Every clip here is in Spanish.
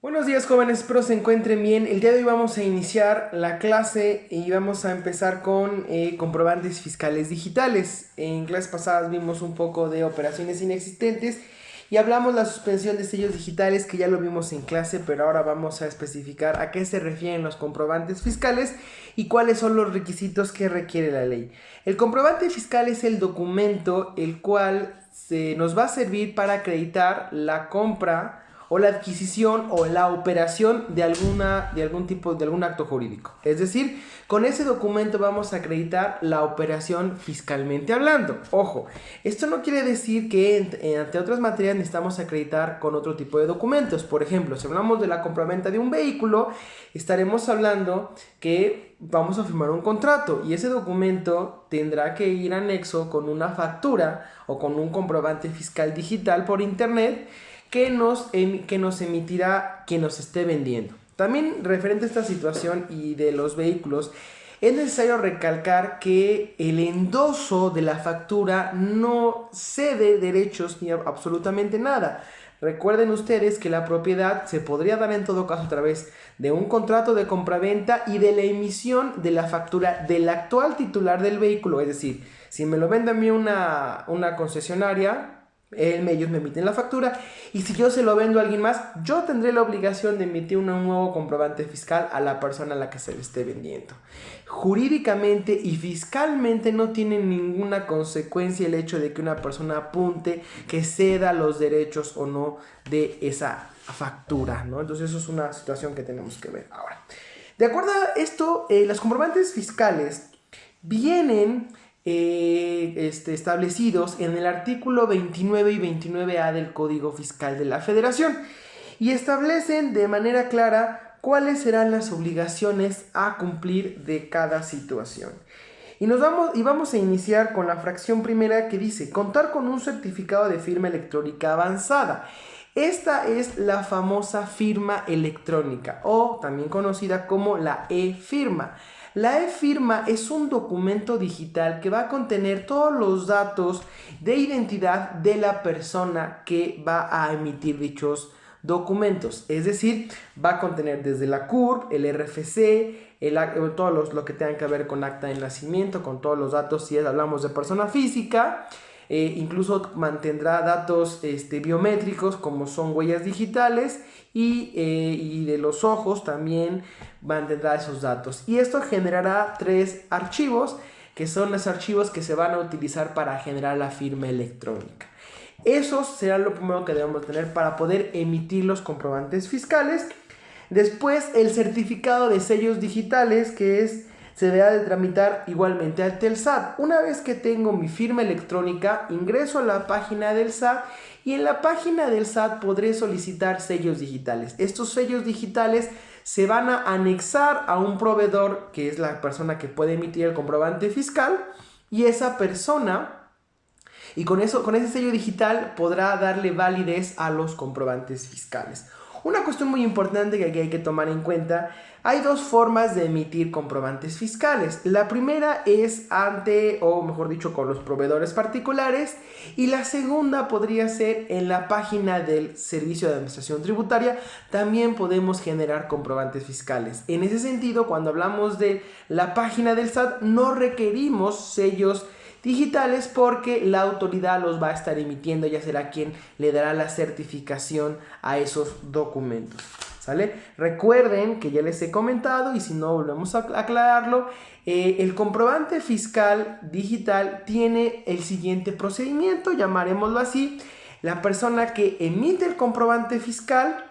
Buenos días, jóvenes, espero se encuentren bien. El día de hoy vamos a iniciar la clase y vamos a empezar con comprobantes fiscales digitales. En clases pasadas vimos un poco de operaciones inexistentes y hablamos de la suspensión de sellos digitales, que ya lo vimos en clase, pero ahora vamos a especificar a qué se refieren los comprobantes fiscales y cuáles son los requisitos que requiere la ley. El comprobante fiscal es el documento el cual nos va a servir para acreditar la compra o la adquisición o la operación de algún acto jurídico. Es decir, con ese documento vamos a acreditar la operación fiscalmente hablando. Ojo, esto no quiere decir que ante otras materias necesitamos acreditar con otro tipo de documentos. Por ejemplo, si hablamos de la compraventa de un vehículo, estaremos hablando que vamos a firmar un contrato y ese documento tendrá que ir anexo con una factura o con un comprobante fiscal digital por internet que nos emitirá quien nos esté vendiendo. También referente a esta situación y de los vehículos, es necesario recalcar que el endoso de la factura no cede derechos ni absolutamente nada. Recuerden ustedes que la propiedad se podría dar en todo caso a través de un contrato de compraventa y de la emisión de la factura del actual titular del vehículo. Es decir, si me lo vende a mí una concesionaria, ellos me emiten la factura, y si yo se lo vendo a alguien más, yo tendré la obligación de emitir un nuevo comprobante fiscal a la persona a la que se le esté vendiendo. Jurídicamente y fiscalmente no tiene ninguna consecuencia el hecho de que una persona apunte que ceda los derechos o no de esa factura, ¿no? Entonces eso es una situación que tenemos que ver ahora. De acuerdo a esto, los comprobantes fiscales vienen establecidos en el artículo 29 y 29A del Código Fiscal de la Federación y establecen de manera clara cuáles serán las obligaciones a cumplir de cada situación. Y vamos a iniciar con la fracción primera, que dice: contar con un certificado de firma electrónica avanzada. Esta es la famosa firma electrónica, o también conocida como la e-firma. La e-firma es un documento digital que va a contener todos los datos de identidad de la persona que va a emitir dichos documentos. Es decir, va a contener desde la CURP, el RFC, todo lo que tenga que ver con acta de nacimiento, con todos los datos si hablamos de persona física. Incluso mantendrá datos biométricos, como son huellas digitales, y de los ojos también mantendrá esos datos. Y esto generará 3 archivos, que son los archivos que se van a utilizar para generar la firma electrónica. Eso será lo primero que debemos tener para poder emitir los comprobantes fiscales. Después, el certificado de sellos digitales, que se deberá de tramitar igualmente ante el SAT. Una vez que tengo mi firma electrónica, ingreso a la página del SAT y en la página del SAT podré solicitar sellos digitales. Estos sellos digitales se van a anexar a un proveedor, que es la persona que puede emitir el comprobante fiscal, y esa persona, y con ese sello digital, podrá darle validez a los comprobantes fiscales. Una cuestión muy importante que aquí hay que tomar en cuenta: hay 2 formas de emitir comprobantes fiscales. La primera es con los proveedores particulares, y la segunda podría ser en la página del Servicio de Administración Tributaria. También podemos generar comprobantes fiscales. En ese sentido, cuando hablamos de la página del SAT, no requerimos sellos digitales porque la autoridad los va a estar emitiendo, ya será quien le dará la certificación a esos documentos. ¿Sale? Recuerden que ya les he comentado, y si no volvemos a aclararlo, el comprobante fiscal digital tiene el siguiente procedimiento, llamaremoslo así. La persona que emite el comprobante fiscal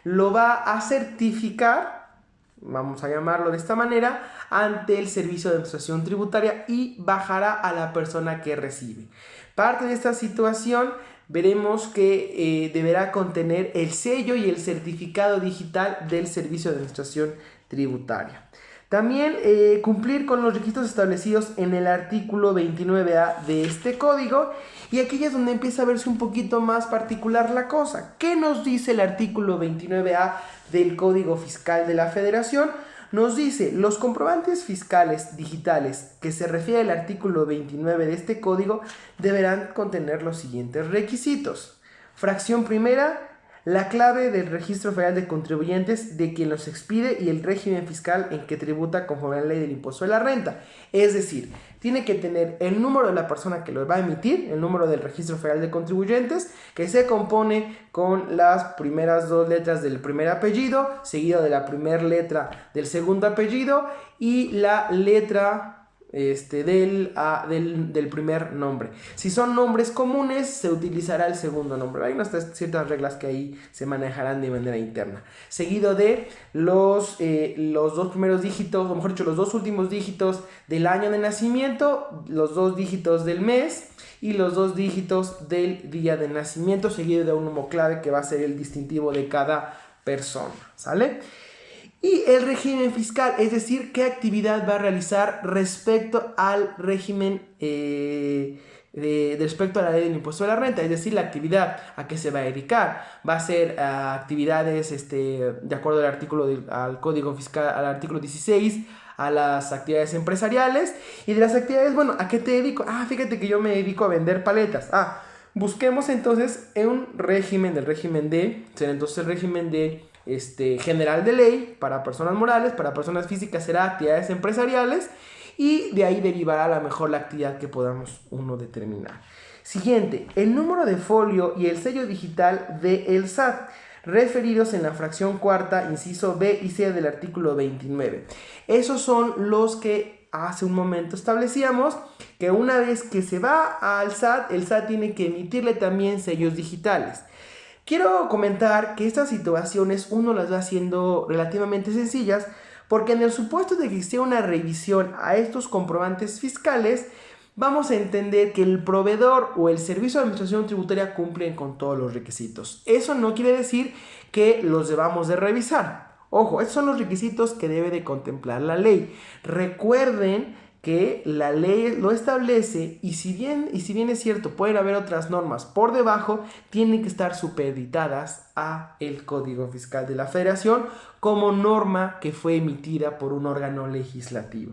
lo va a certificar, vamos a llamarlo de esta manera, ante el Servicio de Administración Tributaria, y bajará a la persona que recibe. Parte de esta situación veremos que deberá contener el sello y el certificado digital del Servicio de Administración Tributaria. También cumplir con los requisitos establecidos en el artículo 29A de este código. Y aquí es donde empieza a verse un poquito más particular la cosa. ¿Qué nos dice el artículo 29A del Código Fiscal de la Federación? Nos dice: los comprobantes fiscales digitales que se refiere al artículo 29 de este código deberán contener los siguientes requisitos. Fracción primera: la clave del registro federal de contribuyentes de quien los expide y el régimen fiscal en que tributa conforme a la ley del impuesto de la renta. Es decir, tiene que tener el número de la persona que lo va a emitir, el número del registro federal de contribuyentes, que se compone con las primeras 2 letras del primer apellido, seguido de la primera letra del segundo apellido y la letra del primer nombre. Si son nombres comunes, se utilizará el segundo nombre. Hay unas ciertas reglas que ahí se manejarán de manera interna. Seguido de los 2 primeros dígitos, o mejor dicho, los 2 últimos dígitos del año de nacimiento, los 2 dígitos del mes y los 2 dígitos del día de nacimiento, seguido de un número clave que va a ser el distintivo de cada persona. ¿Sale? Y el régimen fiscal, es decir, qué actividad va a realizar respecto al régimen, respecto a la ley del impuesto de la renta, es decir, la actividad a qué se va a dedicar. Va a ser actividades, de acuerdo al Código Fiscal, al artículo 16, a las actividades empresariales. Y de las actividades, bueno, ¿a qué te dedico? Fíjate que yo me dedico a vender paletas. Busquemos entonces un régimen, del régimen D, será entonces el régimen de general de ley para personas morales, para personas físicas será actividades empresariales y de ahí derivará a lo mejor la actividad que podamos uno determinar. Siguiente, el número de folio y el sello digital del SAT referidos en la fracción cuarta, inciso B y C del artículo 29. Esos son los que hace un momento establecíamos que una vez que se va al SAT, el SAT tiene que emitirle también sellos digitales. Quiero comentar que estas situaciones uno las va haciendo relativamente sencillas porque en el supuesto de que exista una revisión a estos comprobantes fiscales, vamos a entender que el proveedor o el servicio de administración tributaria cumplen con todos los requisitos. Eso no quiere decir que los debamos de revisar. Ojo, estos son los requisitos que debe de contemplar la ley. Recuerden que la ley lo establece y si bien es cierto, pueden haber otras normas por debajo, tienen que estar supeditadas a el Código Fiscal de la Federación como norma que fue emitida por un órgano legislativo.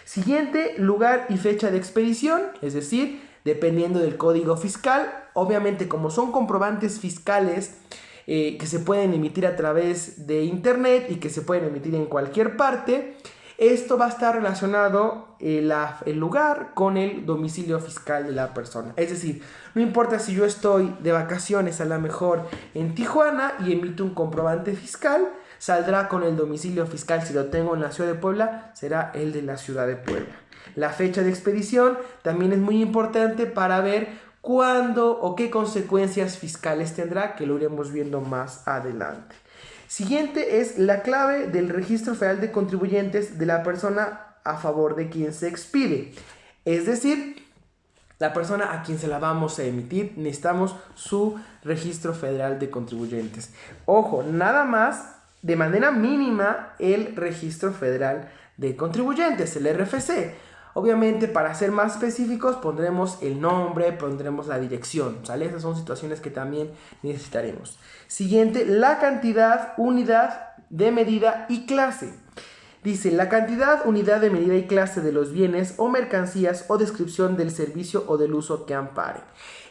Siguiente, lugar y fecha de expedición, es decir, dependiendo del Código Fiscal, obviamente como son comprobantes fiscales que se pueden emitir a través de internet y que se pueden emitir en cualquier parte, esto va a estar relacionado el lugar con el domicilio fiscal de la persona. Es decir, no importa si yo estoy de vacaciones a lo mejor en Tijuana y emito un comprobante fiscal, saldrá con el domicilio fiscal. Si lo tengo en la ciudad de Puebla, será el de la ciudad de Puebla. La fecha de expedición también es muy importante para ver cuándo o qué consecuencias fiscales tendrá, que lo iremos viendo más adelante. Siguiente es la clave del registro federal de contribuyentes de la persona a favor de quien se expide. Es decir, la persona a quien se la vamos a emitir, necesitamos su registro federal de contribuyentes. Ojo, nada más, de manera mínima, el registro federal de contribuyentes, el RFC. Obviamente, para ser más específicos, pondremos el nombre, pondremos la dirección, ¿sale? Esas son situaciones que también necesitaremos. Siguiente, la cantidad, unidad de medida y clase. Dice, la cantidad, unidad de medida y clase de los bienes o mercancías o descripción del servicio o del uso que ampare.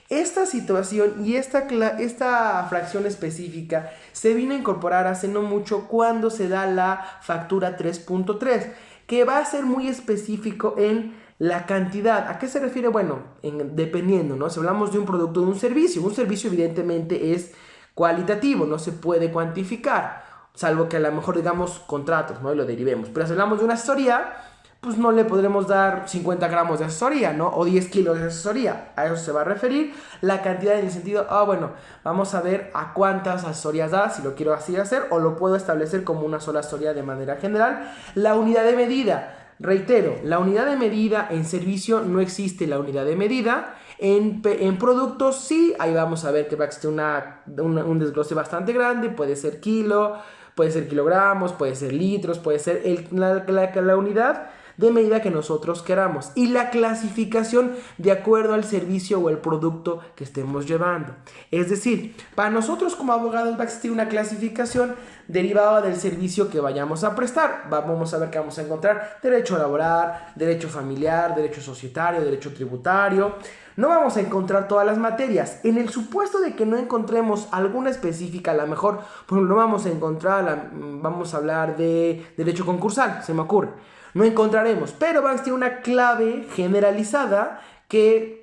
Esta situación y esta fracción específica se vino a incorporar hace no mucho cuando se da la factura 3.3, que va a ser muy específico en la cantidad. ¿A qué se refiere? Bueno, dependiendo, ¿no? Si hablamos de un producto o de un servicio evidentemente es cualitativo, no se puede cuantificar, salvo que a lo mejor digamos contratos, ¿no? Y lo derivemos. Pero si hablamos de una asesoría, pues no le podremos dar 50 gramos de asesoría, ¿no? O 10 kilos de asesoría. A eso se va a referir la cantidad en el sentido, bueno, vamos a ver a cuántas asesorías da, si lo quiero así hacer, o lo puedo establecer como una sola asesoría de manera general. La unidad de medida. Reitero, la unidad de medida en servicio no existe la unidad de medida. En productos sí, ahí vamos a ver que va a existir un desglose bastante grande, puede ser kilo, puede ser kilogramos, puede ser litros, puede ser la unidad de medida que nosotros queramos y la clasificación de acuerdo al servicio o el producto que estemos llevando. Es decir, para nosotros como abogados va a existir una clasificación derivada del servicio que vayamos a prestar. Vamos a ver que vamos a encontrar derecho laboral, derecho familiar, derecho societario, derecho tributario. No vamos a encontrar todas las materias. En el supuesto de que no encontremos alguna específica, a lo mejor, por ejemplo, no vamos a encontrar, vamos a hablar de derecho concursal, se me ocurre. No encontraremos, pero va a existir una clave generalizada que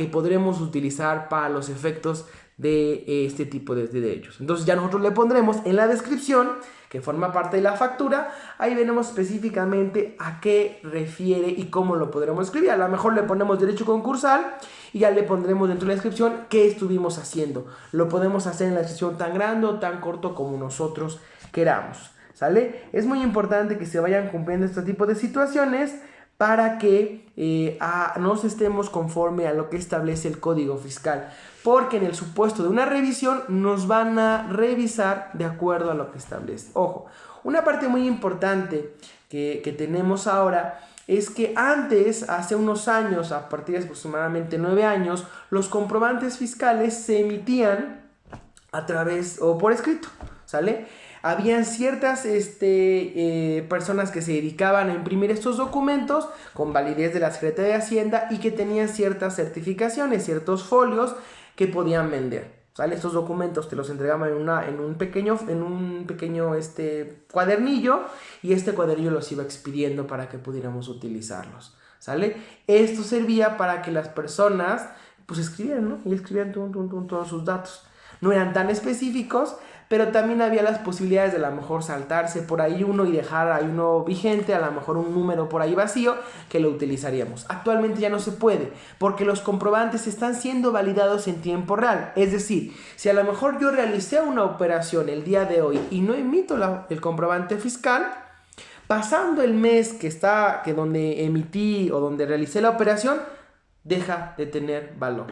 podremos utilizar para los efectos de este tipo de derechos. Entonces ya nosotros le pondremos en la descripción, que forma parte de la factura, ahí veremos específicamente a qué refiere y cómo lo podremos escribir. A lo mejor le ponemos derecho concursal y ya le pondremos dentro de la descripción qué estuvimos haciendo. Lo podemos hacer en la descripción tan grande o tan corto como nosotros queramos, ¿sale? Es muy importante que se vayan cumpliendo este tipo de situaciones para que nos estemos conforme a lo que establece el Código Fiscal, porque en el supuesto de una revisión nos van a revisar de acuerdo a lo que establece. Ojo, una parte muy importante que tenemos ahora es que antes, hace unos años, a partir de aproximadamente 9 años, los comprobantes fiscales se emitían a través o por escrito, ¿sale? Habían ciertas personas que se dedicaban a imprimir estos documentos con validez de la Secretaría de Hacienda y que tenían ciertas certificaciones, ciertos folios que podían vender, ¿sale? Estos documentos te los entregaban en un pequeño cuadernillo y este cuadernillo los iba expidiendo para que pudiéramos utilizarlos, ¿sale? Esto servía para que las personas pues escribieran, ¿no? Y escribían todos sus datos. No eran tan específicos, pero también había las posibilidades de a lo mejor saltarse por ahí uno y dejar ahí uno vigente, a lo mejor un número por ahí vacío que lo utilizaríamos. Actualmente ya no se puede porque los comprobantes están siendo validados en tiempo real. Es decir, si a lo mejor yo realicé una operación el día de hoy y no emito el comprobante fiscal, pasando el mes que donde emití o donde realicé la operación, deja de tener valor.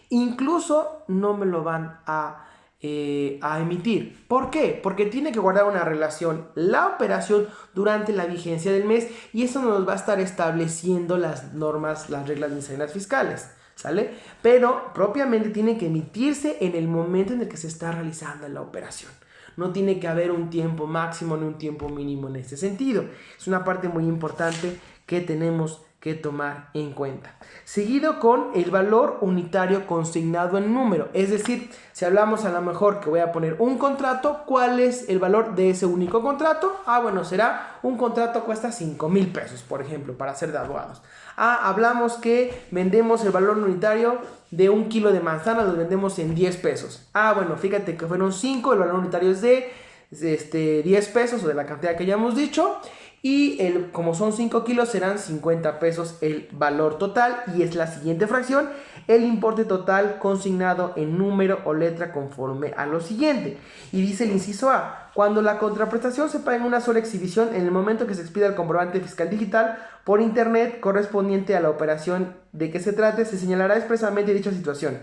Incluso no me lo van a emitir. ¿Por qué? Porque tiene que guardar una relación la operación durante la vigencia del mes y eso nos va a estar estableciendo las normas, las reglas misceláneas fiscales, ¿sale? Pero propiamente tiene que emitirse en el momento en el que se está realizando la operación. No tiene que haber un tiempo máximo ni un tiempo mínimo en este sentido. Es una parte muy importante que tenemos que tomar en cuenta. Seguido con el valor unitario consignado en número. Es decir, si hablamos a lo mejor que voy a poner un contrato, ¿cuál es el valor de ese único contrato? Bueno, será un contrato cuesta 5,000 pesos, por ejemplo, para ser de abogados. Hablamos que vendemos el valor unitario de 1 kilo de manzana, lo vendemos en 10 pesos. Bueno, fíjate que fueron 5, el valor unitario es de 10 pesos o de la cantidad que ya hemos dicho. Y como son 5 kilos serán 50 pesos el valor total y es la siguiente fracción, el importe total consignado en número o letra conforme a lo siguiente. Y dice el inciso A, cuando la contraprestación se paga en una sola exhibición en el momento que se expida el comprobante fiscal digital por internet correspondiente a la operación de que se trate, se señalará expresamente dicha situación.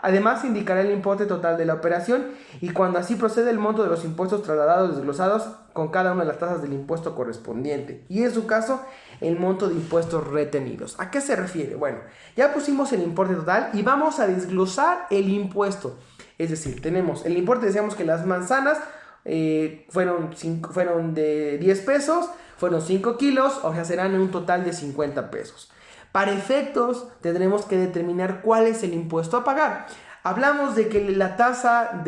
Además, se indicará el importe total de la operación y cuando así procede el monto de los impuestos trasladados desglosados con cada una de las tasas del impuesto correspondiente y en su caso el monto de impuestos retenidos. ¿A qué se refiere? Bueno, ya pusimos el importe total y vamos a desglosar el impuesto. Es decir, tenemos el importe, decíamos que las manzanas fueron de 10 pesos, fueron 5 kilos, o sea, serán en un total de 50 pesos. Para efectos tendremos que determinar cuál es el impuesto a pagar. Hablamos de que la tasa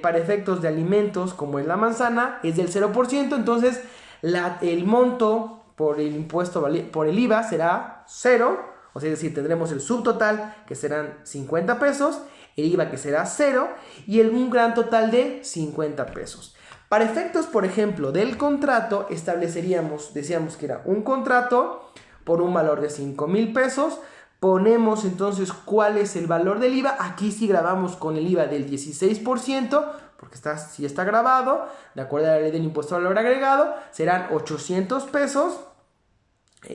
para efectos de alimentos, como es la manzana, es del 0%, entonces el monto por el impuesto, por el IVA será 0, o sea, es decir, tendremos el subtotal que serán 50 pesos, el IVA que será 0 y un gran total de 50 pesos. Para efectos, por ejemplo, del contrato, decíamos que era un contrato por un valor de 5,000 pesos, ponemos entonces cuál es el valor del IVA, aquí sí grabamos con el IVA del 16%, porque sí está grabado, de acuerdo a la ley del impuesto al valor agregado, serán 800 pesos,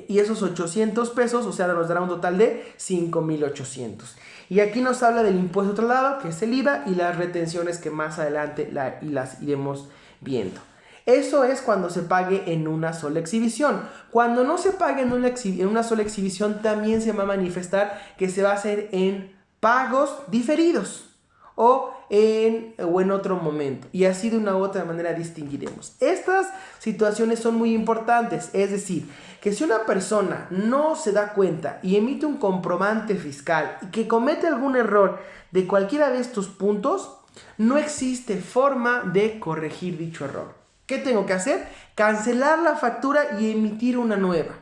y esos 800 pesos, o sea, nos dará un total de 5,800. Y aquí nos habla del impuesto trasladado, que es el IVA, y las retenciones que más adelante las iremos viendo. Eso es cuando se pague en una sola exhibición. Cuando no se pague en una sola exhibición, también se va a manifestar que se va a hacer en pagos diferidos o en otro momento. Y así de una u otra manera distinguiremos. Estas situaciones son muy importantes. Es decir, que si una persona no se da cuenta y emite un comprobante fiscal y que comete algún error de cualquiera de estos puntos, no existe forma de corregir dicho error. ¿Qué tengo que hacer? Cancelar la factura y emitir una nueva.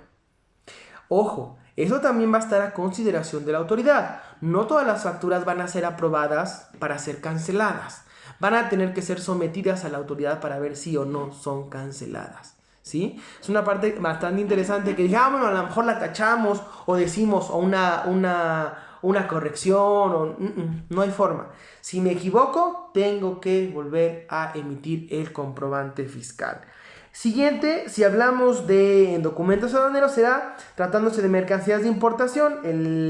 Ojo, eso también va a estar a consideración de la autoridad. No todas las facturas van a ser aprobadas para ser canceladas. Van a tener que ser sometidas a la autoridad para ver si o no son canceladas. ¿Sí? Es una parte bastante interesante que dije, bueno, a lo mejor la tachamos o decimos o una corrección o no hay forma. Si me equivoco, tengo que volver a emitir el comprobante fiscal. Siguiente, si hablamos de documentos aduaneros, será tratándose de mercancías de importación,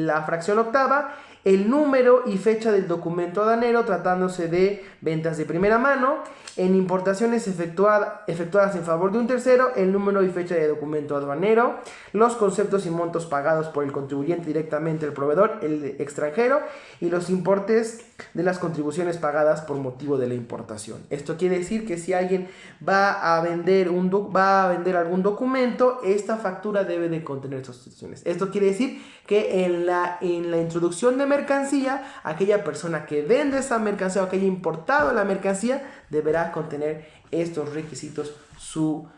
la fracción octava, el número y fecha del documento aduanero, tratándose de ventas de primera mano, en importaciones efectuadas en favor de un tercero, el número y fecha de documento aduanero, los conceptos y montos pagados por el contribuyente directamente al proveedor, el extranjero, y los importes de las contribuciones pagadas por motivo de la importación. Esto quiere decir que si alguien va a vender algún documento, esta factura debe de contener estas situaciones. Esto quiere decir que en la introducción de mercancía, aquella persona que vende esa mercancía o que haya importado la mercancía deberá contener estos requisitos, su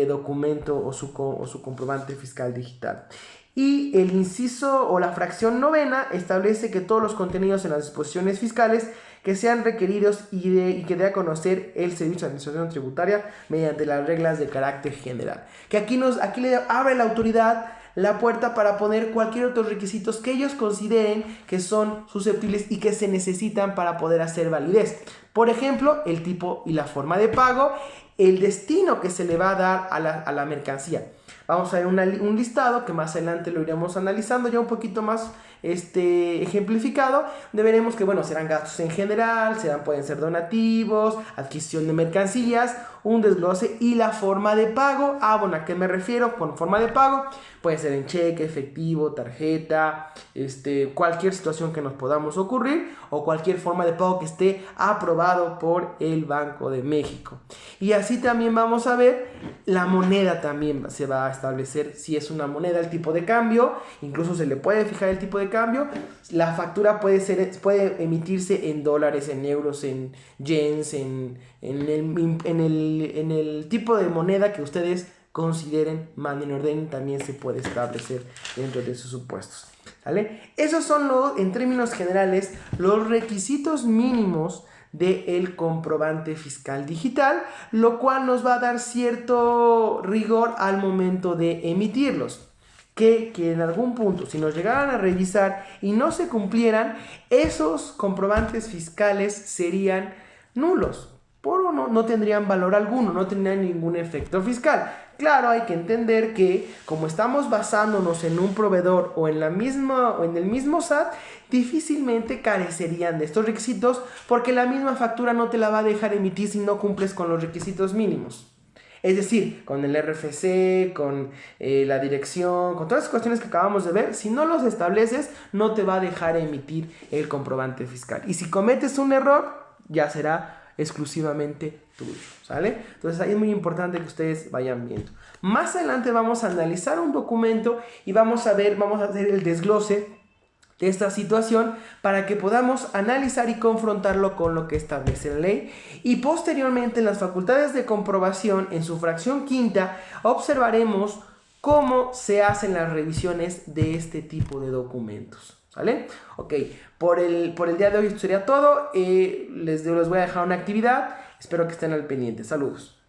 documento o su comprobante fiscal digital. Y el inciso o la fracción novena establece que todos los contenidos en las disposiciones fiscales que sean requeridos y que dé a conocer el Servicio de Administración Tributaria mediante las reglas de carácter general. Que aquí le abre la autoridad la puerta para poner cualquier otros requisitos que ellos consideren que son susceptibles y que se necesitan para poder hacer validez. Por ejemplo, el tipo y la forma de pago, el destino que se le va a dar a la mercancía. Vamos a ver un listado que más adelante lo iremos analizando ya un poquito más ejemplificado, donde veremos que serán gastos en general, pueden ser donativos, adquisición de mercancías, un desglose y la forma de pago. ¿A qué me refiero con forma de pago? Puede ser en cheque, efectivo, tarjeta, cualquier situación que nos podamos ocurrir o cualquier forma de pago que esté aprobado por el Banco de México. Y así también vamos a ver la moneda, también se va a establecer si es una moneda, el tipo de cambio, incluso se le puede fijar el tipo de cambio. La factura puede emitirse en dólares, en euros, en yens, en el tipo de moneda que ustedes consideren, manden, ordenen, también se puede establecer dentro de sus supuestos. ¿Vale? Esos son en términos generales los requisitos mínimos del comprobante fiscal digital, lo cual nos va a dar cierto rigor al momento de emitirlos. Que en algún punto, si nos llegaran a revisar y no se cumplieran, esos comprobantes fiscales serían nulos. Por uno, no tendrían valor alguno, no tendrían ningún efecto fiscal. Claro, hay que entender que como estamos basándonos en un proveedor o en el mismo SAT, difícilmente carecerían de estos requisitos porque la misma factura no te la va a dejar emitir si no cumples con los requisitos mínimos. Es decir, con el RFC, con la dirección, con todas las cuestiones que acabamos de ver, si no los estableces, no te va a dejar emitir el comprobante fiscal. Y si cometes un error, ya será exclusivamente tuyo, ¿sale? Entonces ahí es muy importante que ustedes vayan viendo. Más adelante vamos a analizar un documento y vamos a hacer el desglose de esta situación para que podamos analizar y confrontarlo con lo que establece la ley, y posteriormente en las facultades de comprobación en su fracción quinta observaremos cómo se hacen las revisiones de este tipo de documentos. ¿Vale? Ok, por el día de hoy esto sería todo. Les voy a dejar una actividad. Espero que estén al pendiente. Saludos.